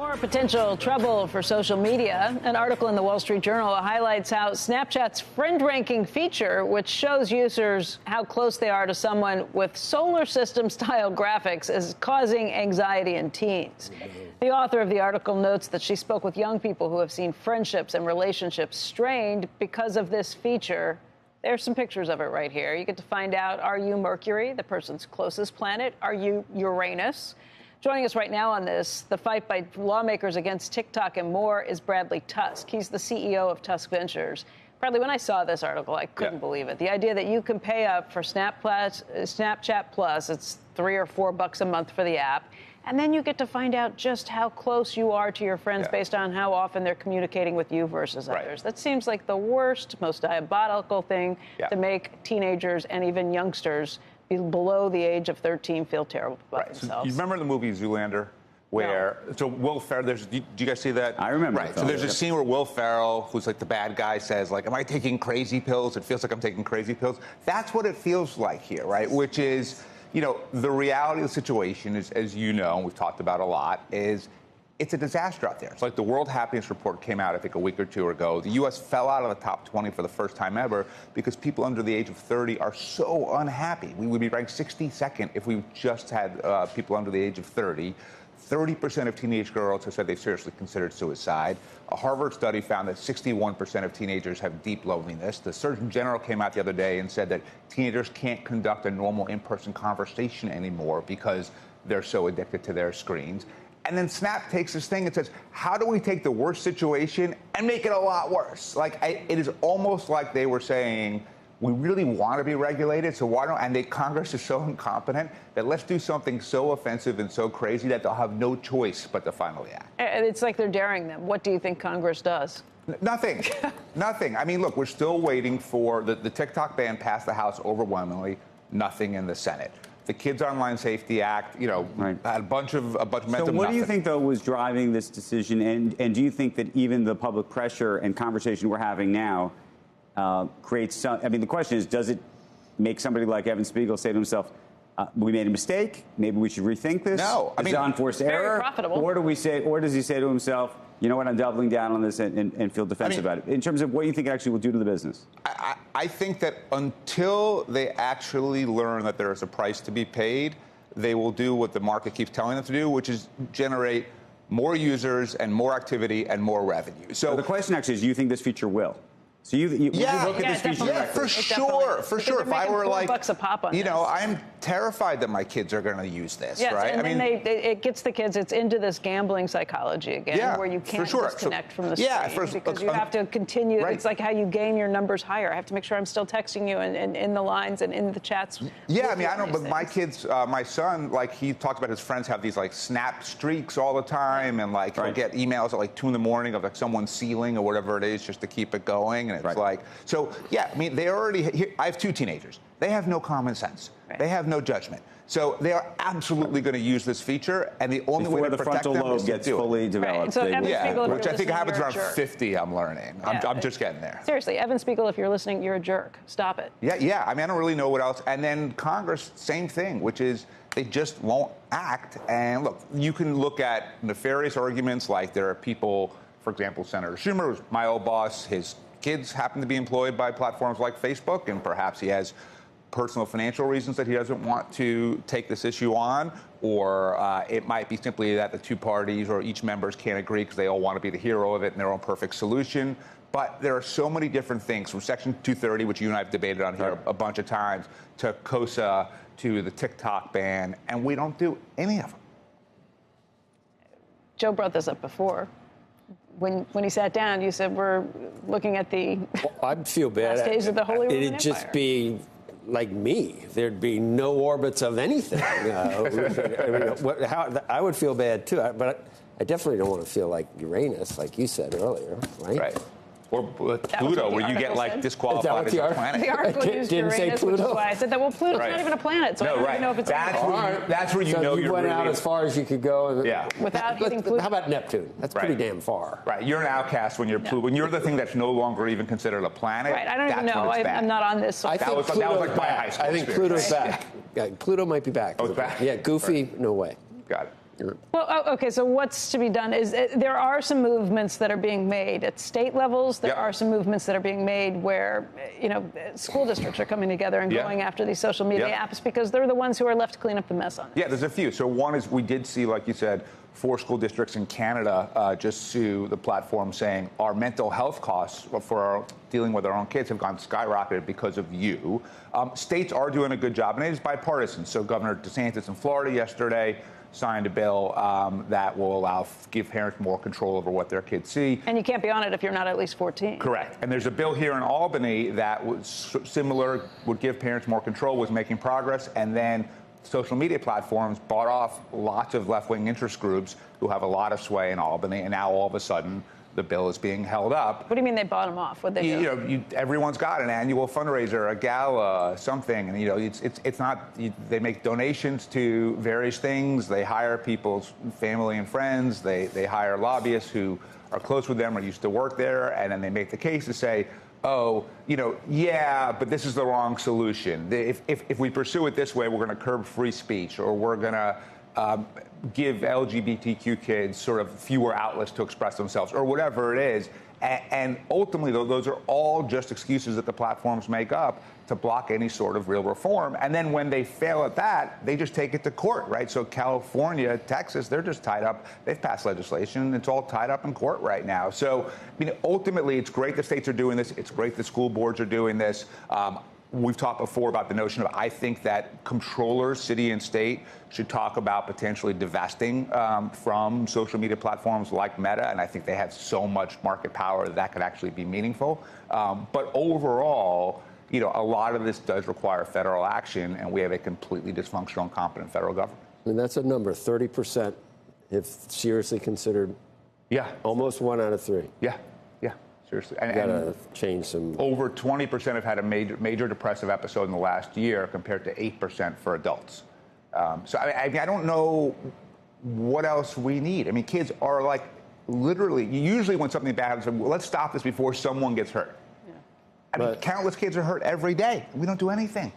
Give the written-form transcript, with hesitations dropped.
More potential trouble for social media. An article in the Wall Street Journal highlights how Snapchat's friend ranking feature, which shows users how close they are to someone with solar system style graphics, is causing anxiety in teens. The author of the article notes that she spoke with young people who have seen friendships and relationships strained because of this feature. There's some pictures of it right here. You get to find out, are you Mercury, the person's closest planet? Are you Uranus? Joining us right now on this, the fight by lawmakers against TikTok and more, is Bradley Tusk. He's the CEO of Tusk Ventures. Bradley, when I saw this article, I couldn't believe it. The idea that you can pay up for Snapchat Plus, it's $3 or $4 a month for the app, and then you get to find out just how close you are to your friends based on how often they're communicating with you versus others. That seems like the worst, most diabolical thing to make teenagers and even youngsters below the age of 13 feel terrible about themselves. So you remember the movie Zoolander? Where, so Will Ferrell, do you guys see that? I remember. Right. So there's a scene where Will Ferrell, who's like the bad guy, says, like, am I taking crazy pills? It feels like I'm taking crazy pills. That's what it feels like here, right? Which is, you know, the reality of the situation is, as you know, and we've talked about a lot, is it's a disaster out there. It's like the World Happiness Report came out, I think, a week or two ago. The U.S. fell out of the top 20 for the first time ever because people under the age of 30 are so unhappy. We would be ranked 62nd if we just had people under the age of 30. 30% of teenage girls have said they've seriously considered suicide. A Harvard study found that 61% of teenagers have deep loneliness. The Surgeon General came out the other day and said that teenagers can't conduct a normal in-person conversation anymore because they're so addicted to their screens. And then Snap takes this thing and says, how do we take the worst situation and make it a lot worse? Like, it is almost like they were saying, we really want to be regulated, so why don't, and Congress is so incompetent that let's do something so offensive and so crazy that they'll have no choice but to finally act. And it's like they're daring them. What do you think Congress does? Nothing. Nothing. I mean, look, we're still waiting for the TikTok ban passed the House overwhelmingly, nothing in the Senate. The Kids Online Safety Act, you know, had a bunch of momentum. So what do you think, though, was driving this decision? And do you think that even the public pressure and conversation we're having now creates some? I mean, the question is, does it make somebody like Evan Spiegel say to himself, we made a mistake, maybe we should rethink this? No. I mean, unforced error? Very profitable. Or does he say to himself, you know what, I'm doubling down on this and feel defensive about it? In terms of what you think it actually will do to the business? I think that until they actually learn that there is a price to be paid, they will do what the market keeps telling them to do, which is generate more users and more activity and more revenue. So the question actually is, do you think this feature will? So you look at this feature. Yeah, for sure. If I were like, $4 a pop on you know, I'm terrified that my kids are going to use this, right? And then it gets the kids. It's into this gambling psychology again, where you can't disconnect from the screen because you have to continue. It's like how you gain your numbers higher. I have to make sure I'm still texting you and in the lines and in the chats. Yeah, I mean, I don't. But my kids, my son, like he talks about his friends have these like Snap streaks all the time, and like he'll get emails at like 2 a.m. of like someone sealing or whatever it is just to keep it going. And it's like, so yeah, I mean, they already, I have 2 teenagers. They have no common sense. They have no judgment. So they are absolutely going to use this feature, and the only way to protect them is to do it. Fully developed. So which I think happens around 50, I'm learning. I'm just getting there. Seriously, Evan Spiegel, if you're listening, you're a jerk. Stop it. Yeah. I mean, I don't really know what else. And then Congress, same thing, which is they just won't act. And look, you can look at nefarious arguments like there are people, for example, Senator Schumer, who's my old boss, his kids happen to be employed by platforms like Facebook, and perhaps he has personal financial reasons that he doesn't want to take this issue on, or it might be simply that the 2 parties or each members can't agree because they all want to be the hero of it and their own perfect solution. But there are so many different things, from Section 230, which you and I have debated on here a bunch of times, to COSA, to the TikTok ban, and we don't do any of them. Joe brought this up before. When he sat down, you said we're looking at the I'd feel bad. last days of the Holy Roman It'd Empire. just be like me. There'd be no orbits of anything. I would feel bad too, but I definitely don't want to feel like Uranus, like you said earlier, right? Right. Or Pluto, where you get like disqualified as a planet. The article used Didn't say Uranus, Pluto. which is why I said that. Well, Pluto's not even a planet, so I don't even know if it's that's where you know you you're went really out as far as you could go. Without hitting Pluto. How about Neptune? That's pretty damn far. Right. You're an outcast when you're Pluto. When you're the thing that's no longer even considered a planet. Right. I don't even know. I'm not on this. I think that was like my high school. I think Pluto's back. Yeah, Pluto might be back. Oh, it's back? Yeah, Goofy, no way. Got it. Well, okay, so what's to be done is there are some movements that are being made at state levels. There are some movements that are being made where, school districts are coming together and going after these social media apps because they're the ones who are left to clean up the mess on it. Yeah, there's a few. So one is we did see, like you said, 4 school districts in Canada just sue the platform saying our mental health costs for dealing with our own kids have gone skyrocketed because of you. States are doing a good job, and it is bipartisan. So Governor DeSantis in Florida yesterday signed a bill that will give parents more control over what their kids see. And you can't be on it if you're not at least 14. Correct. And there's a bill here in Albany that was similar, would give parents more control, was making progress, and then social media platforms bought off lots of left-wing interest groups who have a lot of sway in Albany, and now all of a sudden the bill is being held up. What do you mean they bought them off? What they do? Everyone's got an annual fundraiser, a gala, something, and it's not. They make donations to various things. They hire people's family and friends. They hire lobbyists who are close with them or used to work there, and then they make the case to say, oh, but this is the wrong solution. If we pursue it this way, we're going to curb free speech, or we're going to give LGBTQ kids sort of fewer outlets to express themselves, or whatever it is. And ultimately, those are all just excuses that the platforms make up to block any sort of real reform. And then when they fail at that, they just take it to court, right? So California, Texas, they're just tied up. They've passed legislation. It's all tied up in court right now. So, ultimately, it's great the states are doing this. It's great the school boards are doing this. We've talked before about the notion of, I think that controllers, city and state, should talk about potentially divesting from social media platforms like Meta, and I think they have so much market power that could actually be meaningful. But overall, a lot of this does require federal action, and we have a completely dysfunctional, incompetent federal government. I mean, that's a number, 30%, if seriously considered. Yeah. Almost 1 out of 3. Yeah. Seriously. You gotta change some. Over 20% have had a major depressive episode in the last year, compared to 8% for adults. So I don't know what else we need. I mean, kids are like literally. Usually, when something bad happens, well, let's stop this before someone gets hurt. Yeah. I mean, countless kids are hurt every day. We don't do anything.